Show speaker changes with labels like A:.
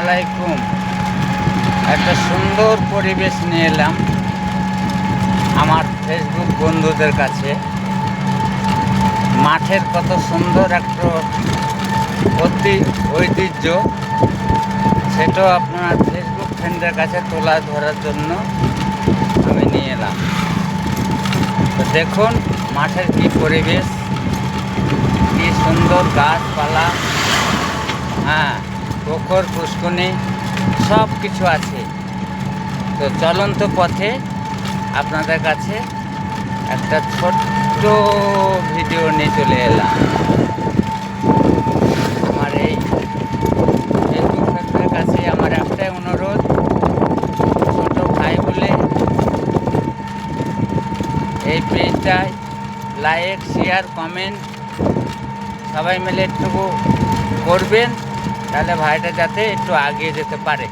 A: আলাইকুম। একটা সুন্দর পরিবেশ নিয়ে এলাম আমার ফেসবুক বন্ধুদের কাছে। মাঠের কত সুন্দর একটা ঐতিহ্য, সেটাও আপনার ফেসবুক ফ্রেন্ডের কাছে তোলা ধরার জন্য আমি নিয়ে এলাম। তো দেখুন মাঠের কি পরিবেশ, কি সুন্দর গাছপালা, হ্যাঁ, পুকুর পুষ্কুনি সব কিছু আছে। তো চলন্ত পথে আপনাদের কাছে একটা ছোট্ট ভিডিও নিয়ে চলে এলাম। আমার এই ফেসবুক ফ্রেন্ডের কাছে আমার একটাই অনুরোধ, ছোট ভাই বলে এই পেজটায় লাইক, শেয়ার, কমেন্ট সবাই মিলে একটু করবেন, তাহলে ভাইটা যাতে একটু এগিয়ে যেতে পারে।